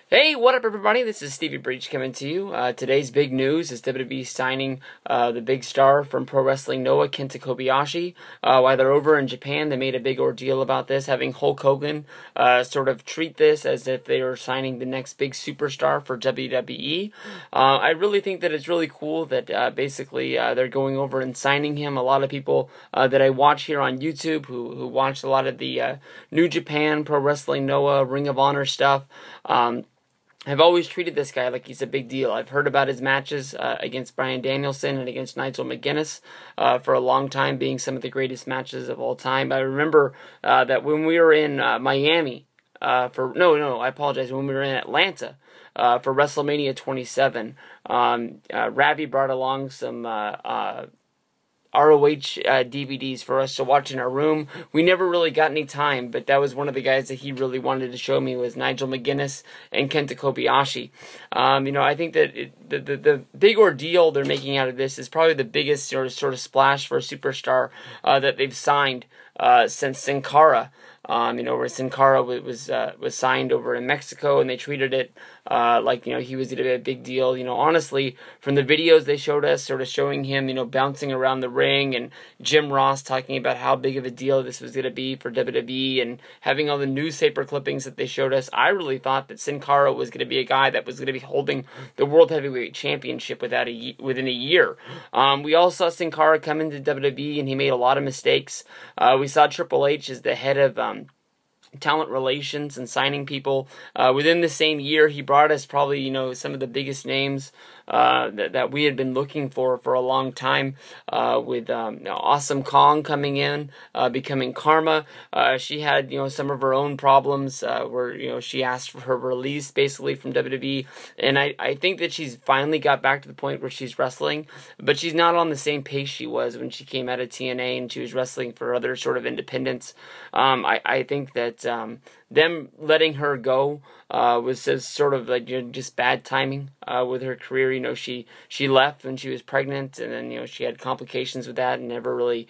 Hey, what up everybody? This is Stevie Breach coming to you. Today's big news is WWE signing the big star from Pro Wrestling Noah, Kenta. While they're over in Japan, they made a big ordeal about this, having Hulk Hogan sort of treat this as if they were signing the next big superstar for WWE. I really think that it's really cool that basically they're going over and signing him. A lot of people that I watch here on YouTube who watch a lot of the New Japan, Pro Wrestling Noah, Ring of Honor stuff, I've always treated this guy like he's a big deal. I've heard about his matches against Bryan Danielson and against Nigel McGuinness for a long time being some of the greatest matches of all time. I remember that when we were in Miami I apologize, when we were in Atlanta for WrestleMania 27, Ravi brought along some ROH DVDs for us to watch in our room. We never really got any time, but that was one of the guys that he really wanted to show me was Nigel McGuinness and Kenta Kobayashi. I think that the big ordeal they're making out of this is probably the biggest sort of splash for a superstar that they've signed since Sin Cara. Where Sin Cara was signed over in Mexico, and they treated it like he was going to be a big deal. Honestly, from the videos they showed us, sort of showing him bouncing around the ring, and Jim Ross talking about how big of a deal this was going to be for WWE, and having all the newspaper clippings that they showed us, I really thought that Sin Cara was going to be a guy that was going to be holding the World Heavyweight Championship within a year. We all saw Sin Cara come into WWE, and he made a lot of mistakes. We saw Triple H as the head of talent relations and signing people. Within the same year, he brought us probably some of the biggest names that we had been looking for a long time, with Awesome Kong coming in, becoming Karma. She had some of her own problems where she asked for her release basically from WWE, and I think that she's finally got back to the point where she's wrestling, but she's not on the same pace she was when she came out of TNA and she was wrestling for other sort of independents. I think that them letting her go was just sort of like just bad timing with her career. She left when she was pregnant, and then she had complications with that and never really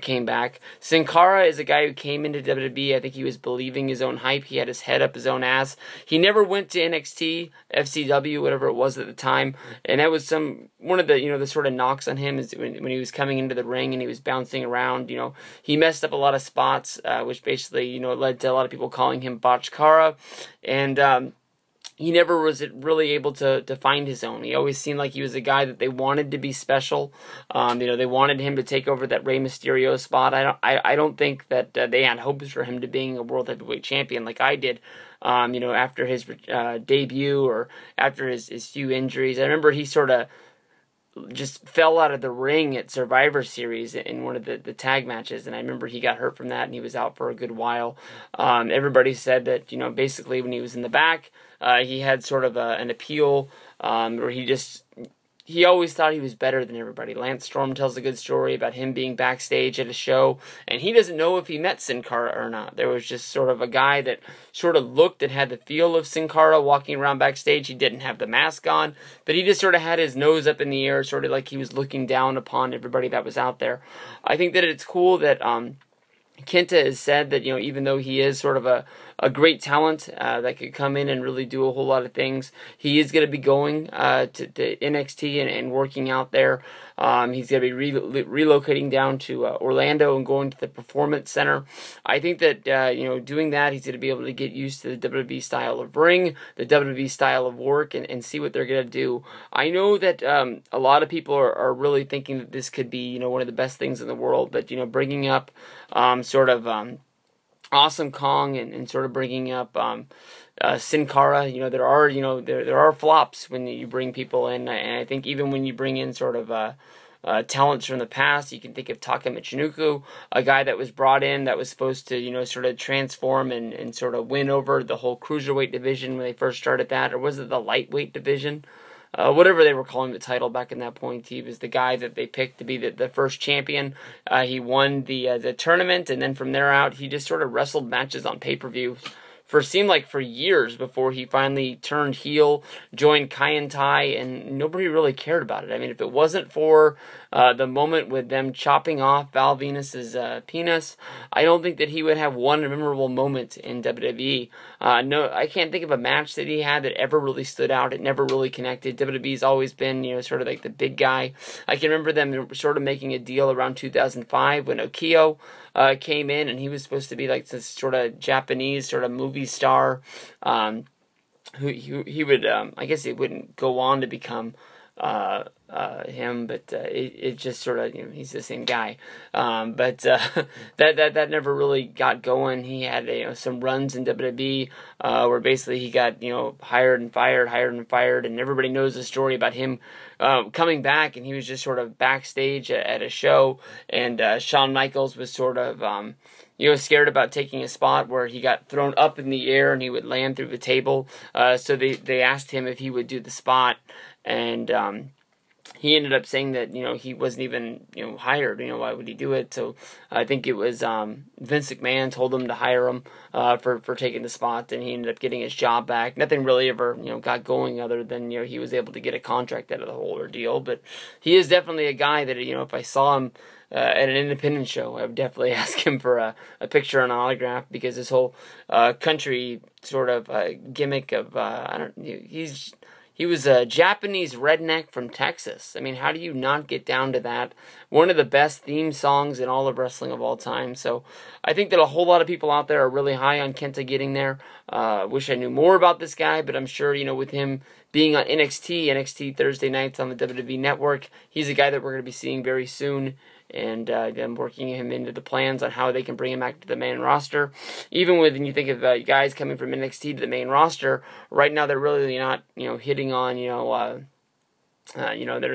came back. Sin Cara is a guy who came into WWE. I think he was believing his own hype. He had his head up his own ass. He never went to NXT, FCW, whatever it was at the time, and that was one of the sort of knocks on him is when he was coming into the ring and he was bouncing around. He messed up a lot of spots, which basically led to a lot of people calling him Botch Cara, and he never was really able to find his own. He always seemed like he was a guy that they wanted to be special. They wanted him to take over that Rey Mysterio spot. I don't think that they had hopes for him to being a World Heavyweight Champion like I did. After his debut or after his few injuries. I remember he sort of just fell out of the ring at Survivor Series in one of the tag matches, and I remember he got hurt from that and he was out for a good while. Everybody said that basically when he was in the back, he had sort of an appeal where he always thought he was better than everybody. Lance Storm tells a good story about him being backstage at a show, and he doesn't know if he met Sin Cara or not. There was just sort of a guy that sort of looked and had the feel of Sin Cara walking around backstage. He didn't have the mask on, but he just sort of had his nose up in the air, sort of like he was looking down upon everybody that was out there. I think that it's cool that Kenta has said that even though he is sort of a great talent that could come in and really do a whole lot of things, he is going to be going to NXT and working out there. He's going to be relocating down to Orlando and going to the Performance Center. I think that doing that, he's going to be able to get used to the WWE style of ring, the WWE style of work, and see what they're going to do. I know that a lot of people are really thinking that this could be one of the best things in the world, but bringing up Awesome Kong and sort of bringing up Sin Cara, there are flops when you bring people in, and I think even when you bring in sort of talents from the past, you can think of Taka Michinoku, a guy that was brought in that was supposed to sort of transform and sort of win over the whole cruiserweight division when they first started that, or was it the lightweight division? Whatever they were calling the title back in that point. He was the guy that they picked to be the first champion. He won the tournament, and then from there out, he just sort of wrestled matches on pay-per-view seemed like for years before he finally turned heel, joined Kenta, and nobody really cared about it. I mean, if it wasn't for the moment with them chopping off Val Venus's penis, I don't think that he would have one memorable moment in WWE. No, I can't think of a match that he had that ever really stood out. It never really connected. WWE's always been, sort of like the big guy. I can remember them sort of making a deal around 2005 when Okio came in, and he was supposed to be like this sort of Japanese sort of movie star. Who he would, I guess it wouldn't go on to become him, but it just sort of, he's the same guy. But that never really got going. He had some runs in WWE where basically he got hired and fired, and everybody knows the story about him coming back, and he was just sort of backstage at a show, and Shawn Michaels was sort of scared about taking a spot where he got thrown up in the air and he would land through the table. So they asked him if he would do the spot, and he ended up saying that he wasn't even hired. Why would he do it? So I think it was Vince McMahon told him to hire him for taking the spot, and he ended up getting his job back. Nothing really ever got going other than he was able to get a contract out of the whole ordeal. But he is definitely a guy that if I saw him at an independent show, I would definitely ask him for a picture and an autograph, because this whole country sort of gimmick of he was a Japanese redneck from Texas. I mean, how do you not get down to that? One of the best theme songs in all of wrestling of all time. So I think that a whole lot of people out there are really high on Kenta getting there. Wish I knew more about this guy, but I'm sure, with him being on NXT Thursday nights on the WWE Network, he's a guy that we're going to be seeing very soon. And I'm working him into the plans on how they can bring him back to the main roster. Even when you think of guys coming from NXT to the main roster, right now they're really not, hitting on, they're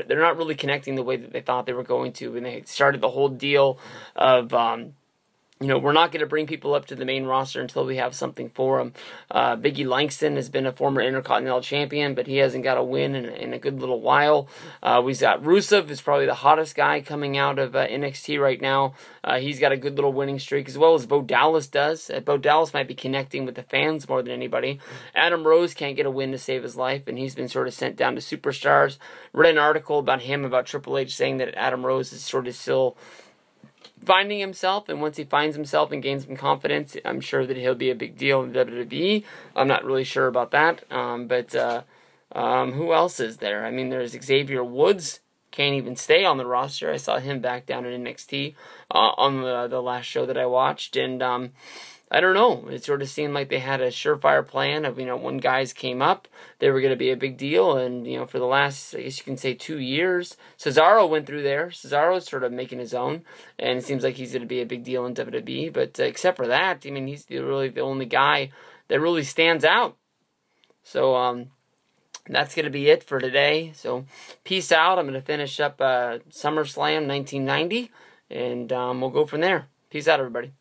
not really connecting the way that they thought they were going to when they started the whole deal of, we're not going to bring people up to the main roster until we have something for them. Biggie Langston has been a former Intercontinental Champion, but he hasn't got a win in a good little while. We've got Rusev, who's probably the hottest guy coming out of NXT right now. He's got a good little winning streak, as well as Bo Dallas does. Bo Dallas might be connecting with the fans more than anybody. Adam Rose can't get a win to save his life, and he's been sort of sent down to Superstars. Read an article about him, about Triple H, saying that Adam Rose is sort of still finding himself, and once he finds himself and gains some confidence, I'm sure that he'll be a big deal in WWE. I'm not really sure about that, but who else is there? I mean, there's Xavier Woods, can't even stay on the roster. I saw him back down in NXT on the last show that I watched, and I don't know. It sort of seemed like they had a surefire plan of, when guys came up, they were going to be a big deal. And, for the last, I guess you can say 2 years, Cesaro went through there. Cesaro's sort of making his own, and it seems like he's going to be a big deal in WWE. But except for that, he's really the only guy that really stands out. So, that's going to be it for today. So, peace out. I'm going to finish up SummerSlam 1990, and we'll go from there. Peace out, everybody.